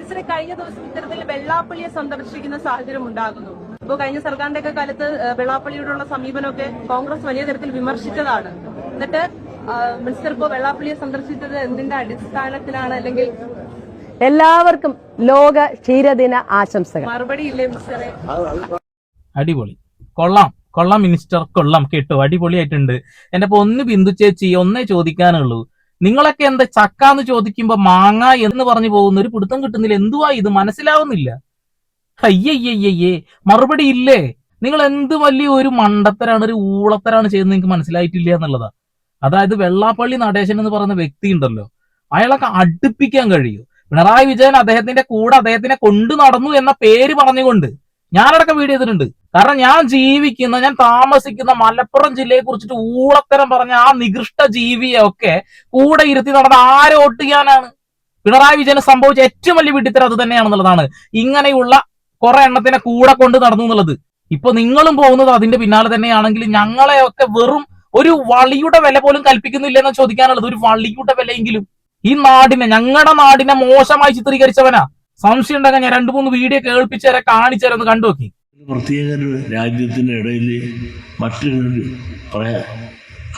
മിനിസ്റ്ററെ കഴിഞ്ഞ ദിവസം ഇത്തരത്തിൽ വെള്ളാപ്പള്ളിയെ സന്ദർശിക്കുന്ന സാഹചര്യം ഉണ്ടാകുന്നു. ഇപ്പോൾ കഴിഞ്ഞ സർക്കാരിന്റെ ഒക്കെ കാലത്ത് വെള്ളാപ്പള്ളിയോടുള്ള സമീപനമൊക്കെ കോൺഗ്രസ് വലിയ തരത്തിൽ വിമർശിച്ചതാണ്. എന്നിട്ട് മിനിസ്റ്റർ ഇപ്പോൾ വെള്ളാപ്പള്ളിയെ സന്ദർശിച്ചത് എന്തിന്റെ അടിസ്ഥാനത്തിലാണ്? അല്ലെങ്കിൽ എല്ലാവർക്കും ലോക ക്ഷീരദിന ആശംസകൾ. മറുപടി ഇല്ലേ മിനിസ്റ്ററെ? അടിപൊളി, കൊള്ളാം കൊള്ളാം മിനിസ്റ്റർ, കൊള്ളാം, കേട്ടോ, അടിപൊളിയായിട്ടുണ്ട്. എന്റെ പൊന്നു ബിന്ദു ചേച്ചി, ഒന്നേ ചോദിക്കാനുള്ളൂ, നിങ്ങളൊക്കെ എന്താ ചക്കാന്ന് ചോദിക്കുമ്പോ മാങ്ങ എന്ന് പറഞ്ഞു പോകുന്ന ഒരു പിടുത്തം കിട്ടുന്നില്ല. എന്തുവാ ഇത്? മനസ്സിലാവുന്നില്ല. അയ്യയ്യയ്യേ, മറുപടി ഇല്ലേ? നിങ്ങൾ എന്ത് വലിയ ഒരു മണ്ടത്തരാണ്, ഒരു ഊളത്തരാണ് ചെയ്യുന്നത് നിങ്ങൾക്ക് മനസ്സിലായിട്ടില്ല എന്നുള്ളതാ. അതായത് വെള്ളാപ്പള്ളി നടേശൻ എന്ന് പറയുന്ന വ്യക്തി ഉണ്ടല്ലോ, അയാളൊക്കെ അടുപ്പിക്കാൻ കഴിയൂ. പിണറായി വിജയൻ അദ്ദേഹത്തിന്റെ കൂടെ അദ്ദേഹത്തിനെ കൊണ്ടു നടന്നു എന്ന പേര് പറഞ്ഞുകൊണ്ട് ഞാനടക്കം വീഡിയോ ചെയ്തിട്ടുണ്ട്. കാരണം ഞാൻ താമസിക്കുന്ന മലപ്പുറം ജില്ലയെ കുറിച്ചിട്ട് ഊളത്തരം പറഞ്ഞ ആ നികൃഷ്ട ജീവിയെ ഒക്കെ കൂടെ ഇരുത്തി നടന്ന ആരെ വോട്ട് ചെയ്യാനാണ്? പിണറായി വിജയന് സംഭവിച്ച ഏറ്റവും വലിയ വിഡിത്തരം അത് തന്നെയാണെന്നുള്ളതാണ്. ഇങ്ങനെയുള്ള കുറെ എണ്ണത്തിനെ കൂടെ കൊണ്ട് നടന്നു എന്നുള്ളത്. ഇപ്പൊ നിങ്ങളും പോകുന്നത് അതിന്റെ പിന്നാലെ തന്നെയാണെങ്കിൽ ഞങ്ങളെയൊക്കെ വെറും ഒരു വളിയുടെ വില പോലും കൽപ്പിക്കുന്നില്ല എന്ന് ചോദിക്കാനുള്ളത്. ഒരു വളിയുടെ വിലയെങ്കിലും ഈ നാടിനെ, ഞങ്ങളുടെ നാടിനെ മോശമായി ചിത്രീകരിച്ചവനാ. സംശയം ഉണ്ടെങ്കിൽ ഞാൻ 2-3 വീഡിയോ കേൾപ്പിച്ചേരെ കാണിച്ചേരെ ഒന്ന് കണ്ടു നോക്കി. പ്രത്യേക രാജ്യത്തിൻ്റെ ഇടയിൽ മറ്റൊരു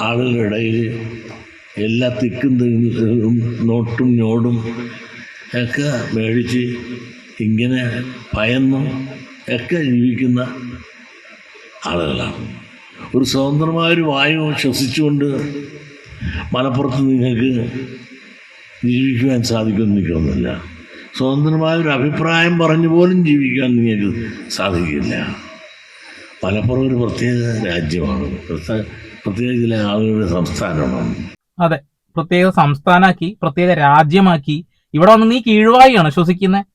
ആളുകളുടെ ഇടയിൽ എല്ലാ തിക്കും നോട്ടും ഞോടും ഒക്കെ മേടിച്ച് ഇങ്ങനെ ഭയന്നും ഒക്കെ ജീവിക്കുന്ന ആളുകളാണ്. ഒരു സ്വതന്ത്രമായൊരു വായു ശ്വസിച്ചുകൊണ്ട് മലപ്പുറത്ത് നിങ്ങൾക്ക് ജീവിക്കുവാൻ സാധിക്കുമെന്ന് എനിക്കൊന്നുമില്ല. സ്വതന്ത്രമായൊരു അഭിപ്രായം പറഞ്ഞു പോലും ജീവിക്കാൻ നിങ്ങൾക്ക് സാധിക്കില്ല. മലപ്പുറം ഒരു പ്രത്യേക രാജ്യമാണ്, പ്രത്യേക ചില ആളുകളുടെ സംസ്ഥാനമാണ്. അതെ, പ്രത്യേക സംസ്ഥാനാക്കി, പ്രത്യേക രാജ്യമാക്കി. ഇവിടെ വന്ന് നീ കീഴ്വായിയാണ് ശ്വസിക്കുന്നത്.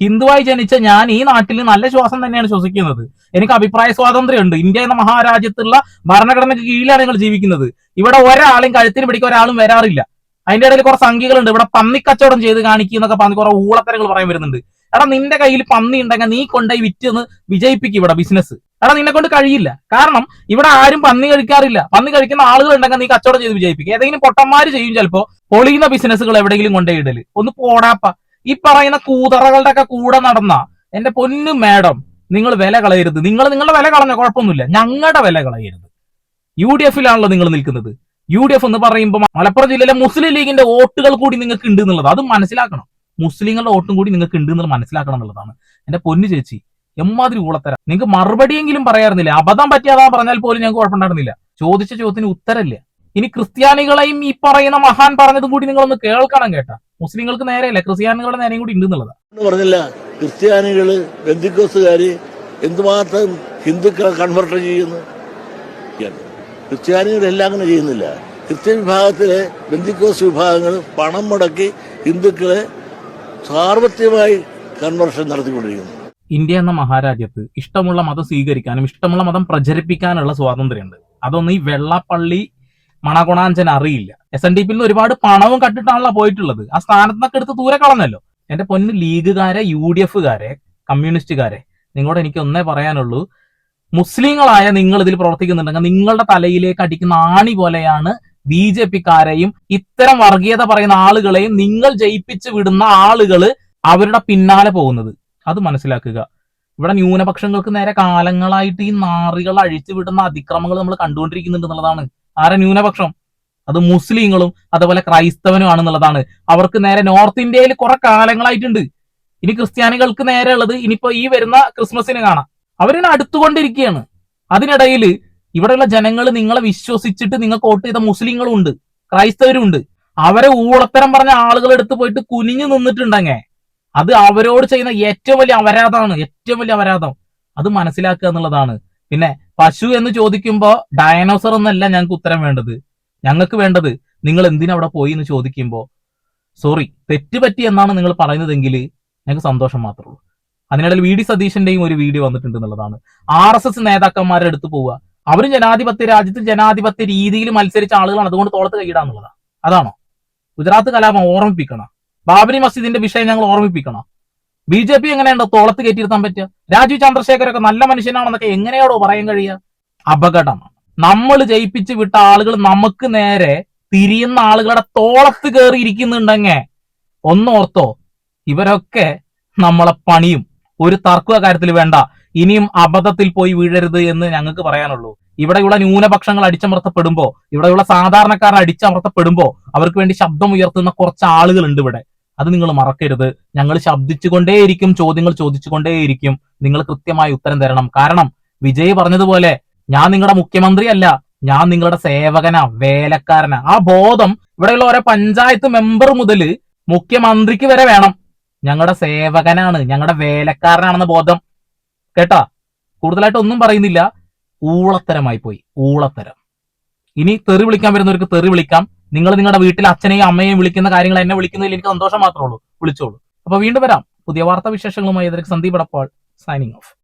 ഹിന്ദുവായി ജനിച്ച ഞാൻ ഈ നാട്ടിൽ നല്ല ശ്വാസം തന്നെയാണ് ശ്വസിക്കുന്നത്. എനിക്ക് അഭിപ്രായ സ്വാതന്ത്ര്യമുണ്ട്. ഇന്ത്യ എന്ന മഹാരാജ്യത്തുള്ള ഭരണഘടനയ്ക്ക് കീഴിലാണ് നിങ്ങൾ ജീവിക്കുന്നത്. ഇവിടെ ഒരാളും കഴുത്തിന് പിടിക്കാൻ ഒരാളും വരാറില്ല. അതിന്റെ ഇടയിൽ കുറെ സംഖ്യകളുണ്ട് ഇവിടെ പന്നിക്കച്ചവടം ചെയ്ത് കാണിക്കുന്നൊക്കെ പറഞ്ഞ് കുറെ ഊളത്തരങ്ങൾ പറയാൻ വരുന്നുണ്ട്. എടാ, നിന്റെ കയ്യിൽ പന്നി ഉണ്ടെങ്കിൽ നീ കൊണ്ടുപോയി വിറ്റൊന്ന് വിജയിപ്പിക്കും ഇവിടെ ബിസിനസ്. എടാ, നിന്നെ കൊണ്ട് കഴിയില്ല. കാരണം ഇവിടെ ആരും പന്നി കഴിക്കാറില്ല. പന്നി കഴിക്കുന്ന ആളുകൾ ഉണ്ടെങ്കിൽ നീ കച്ചവടം ചെയ്ത് വിജയിപ്പിക്കുക. ഏതെങ്കിലും പൊട്ടന്മാര് ചെയ്യും ചിലപ്പോ പൊളിയുന്ന ബിസിനസ്സുകൾ എവിടെയെങ്കിലും കൊണ്ടുപോയിടല്. ഒന്ന് പോടാപ്പ. ഈ പറയുന്ന കൂതറകളുടെ ഒക്കെ കൂടെ നടന്ന എന്റെ പൊന്നു മാഡം, നിങ്ങൾ വില കളയരുത്. നിങ്ങളുടെ വില കളഞ്ഞ കുഴപ്പമൊന്നുമില്ല, ഞങ്ങളുടെ വില കളയരുത്. UDF-ലാണല്ലോ നിങ്ങൾ നിൽക്കുന്നത്. UDF എന്ന് പറയുമ്പോൾ മലപ്പുറം ജില്ലയിലെ മുസ്ലിം ലീഗിന്റെ വോട്ടുകൾ കൂടി നിങ്ങൾക്ക് ഉണ്ട് എന്നുള്ളത് അത് മനസ്സിലാക്കണം. മുസ്ലിങ്ങളുടെ വോട്ടും കൂടി നിങ്ങൾക്ക് ഉണ്ട് എന്നുള്ളത് മനസ്സിലാക്കണം എന്നുള്ളതാണ്. എന്റെ പൊന്നു ചേച്ചി, എമ്മാതിരി ഊളത്തരം. നിങ്ങൾക്ക് മറുപടിയെങ്കിലും പറയാറുന്നില്ല. അബദ്ധം പറ്റിയതാ പറഞ്ഞാൽ പോലും ഞങ്ങൾക്ക് കുഴപ്പമുണ്ടായിരുന്നില്ല. ചോദിച്ച ചോദ്യത്തിന് ഉത്തരമില്ല. ഇനി ക്രിസ്ത്യാനികളെയും ഈ പറയുന്ന മഹാൻ പറഞ്ഞതും കൂടി നിങ്ങളൊന്ന് കേൾക്കണം. കേട്ടാ, മുസ്ലിങ്ങൾക്ക് നേരെയല്ല, ക്രിസ്ത്യാനികളുടെ നേരെയും കൂടി ഉണ്ട് എന്നുള്ളതാ പറഞ്ഞില്ല. ക്രിസ്ത്യാനികള് ബന്ധുക്കോസുകാര് എന്തുമാത്രം ഹിന്ദുക്കളെ കൺവെർട്ട് ചെയ്യുന്നു. ക്രിസ്ത്യാനികളെല്ലാം അങ്ങനെ ചെയ്യുന്നില്ല. ക്രിസ്ത്യൻ വിഭാഗത്തിലെ ബന്ധുക്കോസ് വിഭാഗങ്ങൾ പണം മുടക്കി ഹിന്ദുക്കളെ സാർവത്രികമായി കൺവെർഷൻ നടത്തിക്കൊണ്ടിരിക്കുന്നു. ഇന്ത്യ എന്ന മഹാരാജ്യത്ത് ഇഷ്ടമുള്ള മതം സ്വീകരിക്കാനും ഇഷ്ടമുള്ള മതം പ്രചരിപ്പിക്കാനുള്ള സ്വാതന്ത്ര്യമുണ്ട്. അതൊന്നും ഈ വെള്ളാപ്പള്ളി മണകുണാഞ്ചൻ അറിയില്ല. SNDP-ൽ നിന്ന് ഒരുപാട് പണവും കട്ടിട്ടാണല്ലോ പോയിട്ടുള്ളത്. ആ സ്ഥാനത്ത് നിന്നൊക്കെ എടുത്ത് ദൂരെ കളഞ്ഞല്ലോ. എന്റെ പൊന്ന് ലീഗുകാരെ, UDF-കാരെ, കമ്മ്യൂണിസ്റ്റുകാരെ, നിങ്ങളോട് എനിക്ക് ഒന്നേ പറയാനുള്ളൂ. മുസ്ലിങ്ങളായ നിങ്ങൾ ഇതിൽ പ്രവർത്തിക്കുന്നുണ്ടെങ്കിൽ നിങ്ങളുടെ തലയിലേക്ക് അടിക്കുന്ന ആണി പോലെയാണ് BJP-ക്കാരെയും ഇത്തരം വർഗീയത പറയുന്ന ആളുകളെയും നിങ്ങൾ ജയിപ്പിച്ചു വിടുന്ന ആളുകൾ അവരുടെ പിന്നാലെ പോകുന്നത്. അത് മനസ്സിലാക്കുക. ഇവിടെ ന്യൂനപക്ഷങ്ങൾക്ക് നേരെ കാലങ്ങളായിട്ട് ഈ നാറികൾ അഴിച്ചു വിടുന്ന അതിക്രമങ്ങൾ നമ്മൾ കണ്ടുകൊണ്ടിരിക്കുന്നുണ്ട് എന്നുള്ളതാണ്. ആരെ ന്യൂനപക്ഷം? അത് മുസ്ലിങ്ങളും അതുപോലെ ക്രൈസ്തവനും ആണെന്നുള്ളതാണ്. അവർക്ക് നേരെ നോർത്ത് ഇന്ത്യയിൽ കുറെ കാലങ്ങളായിട്ടുണ്ട്. ഇനി ക്രിസ്ത്യാനികൾക്ക് നേരെ ഉള്ളത് ഇനിയിപ്പോ ഈ വരുന്ന ക്രിസ്മസിന് കാണാം. അവരിനെ അടുത്തുകൊണ്ടിരിക്കുകയാണ്. അതിനിടയിൽ ഇവിടെയുള്ള ജനങ്ങൾ നിങ്ങളെ വിശ്വസിച്ചിട്ട് നിങ്ങൾക്ക് വോട്ട് ചെയ്ത മുസ്ലിങ്ങളും ഉണ്ട്, ക്രൈസ്തവരും ഉണ്ട്. അവരെ ഊളത്തരം പറഞ്ഞ ആളുകൾ എടുത്ത് പോയിട്ട് കുനിഞ്ഞു നിന്നിട്ടുണ്ടെങ്കിൽ അത് അവരോട് ചെയ്യുന്ന ഏറ്റവും വലിയ അപരാധമാണ്, ഏറ്റവും വലിയ അപരാധം. അത് മനസ്സിലാക്കുക എന്നുള്ളതാണ്. പിന്നെ പശു എന്ന് ചോദിക്കുമ്പോ ഡയനോസർ എന്നല്ല ഞങ്ങൾക്ക് ഉത്തരം വേണ്ടത്. ഞങ്ങൾക്ക് വേണ്ടത് നിങ്ങൾ എന്തിനാ അവിടെ പോയി എന്ന് ചോദിക്കുമ്പോ സോറി തെറ്റുപറ്റി എന്നാണ് നിങ്ങൾ പറയുന്നതെങ്കിൽ ഞങ്ങൾക്ക് സന്തോഷം മാത്രമേ ഉള്ളൂ. അതിനിടയിൽ VD സതീശന്റെയും ഒരു വീഡിയോ വന്നിട്ടുണ്ട് എന്നുള്ളതാണ്. RSS നേതാക്കന്മാരെ എടുത്തു പോവുക. അവരും ജനാധിപത്യ രാജ്യത്ത് ജനാധിപത്യ രീതിയിൽ മത്സരിച്ച ആളുകളാണ്. അതുകൊണ്ട് തോളത്ത് കൈയിടാന്നുള്ളതാണ്. അതാണോ? ഗുജറാത്ത് കലാപം ഓർമ്മിപ്പിക്കണം. ബാബരി മസ്ജിദിന്റെ വിഷയം ഞങ്ങൾ ഓർമ്മിപ്പിക്കണം. BJP എങ്ങനെയുണ്ടോ തോളത്ത് കയറ്റിയിരുത്താൻ പറ്റുക? രാജീവ് ചന്ദ്രശേഖരൊക്കെ നല്ല മനുഷ്യനാണെന്നൊക്കെ എങ്ങനെയാണോ പറയാൻ കഴിയുക? അപകടമാണ്. നമ്മൾ ജയിപ്പിച്ച് വിട്ട ആളുകൾ നമുക്ക് നേരെ തിരിയുന്ന ആളുകളുടെ തോളത്ത് കയറി ഇരിക്കുന്നുണ്ടെങ്കിൽ ഒന്നോർത്തോ, ഇവരൊക്കെ നമ്മളെ പണിയും. ഒരു തർക്ക കാര്യത്തിൽ വേണ്ട. ഇനിയും അബദ്ധത്തിൽ പോയി വീഴരുത് എന്ന് ഞങ്ങൾക്ക് പറയാനുള്ളൂ. ഇവിടെയുള്ള ന്യൂനപക്ഷങ്ങൾ അടിച്ചമർത്തപ്പെടുമ്പോ, ഇവിടെയുള്ള സാധാരണക്കാരൻ അടിച്ചമർത്തപ്പെടുമ്പോ അവർക്ക് വേണ്ടി ശബ്ദം ഉയർത്തുന്ന കുറച്ച് ആളുകളുണ്ട് ഇവിടെ. അത് നിങ്ങൾ മറക്കരുത്. ഞങ്ങൾ ശബ്ദിച്ചുകൊണ്ടേയിരിക്കും, ചോദ്യങ്ങൾ ചോദിച്ചുകൊണ്ടേയിരിക്കും. നിങ്ങൾ കൃത്യമായി ഉത്തരം തരണം. കാരണം വിജയ് പറഞ്ഞതുപോലെ ഞാൻ നിങ്ങളുടെ മുഖ്യമന്ത്രി അല്ല, ഞാൻ നിങ്ങളുടെ സേവകനാ, വേലക്കാരനാ. ആ ബോധം ഇവിടെയുള്ള ഓരോ പഞ്ചായത്ത് മെമ്പർ മുതൽ മുഖ്യമന്ത്രിക്ക് വരെ വേണം. ഞങ്ങളുടെ സേവകനാണ്, ഞങ്ങളുടെ വേലക്കാരനാണെന്ന ബോധം. കേട്ടാ? കൂടുതലായിട്ട് ഒന്നും പറയുന്നില്ല. ഊളത്തരമായി പോയി, ഊളത്തരം. ഇനി തെറി വിളിക്കാൻ വരുന്നവർക്ക് തെറി വിളിക്കാം. നിങ്ങൾ നിങ്ങളുടെ വീട്ടിൽ അച്ഛനെയും അമ്മയെയും വിളിക്കുന്ന കാര്യങ്ങൾ എന്നെ വിളിക്കുന്നതിൽ എനിക്ക് സന്തോഷം മാത്രമേ ഉള്ളൂ. വിളിച്ചോളൂ. അപ്പൊ വീണ്ടും വരാം പുതിയ വാർത്താ വിശേഷങ്ങളുമായി. Sandeep Edappal signing off.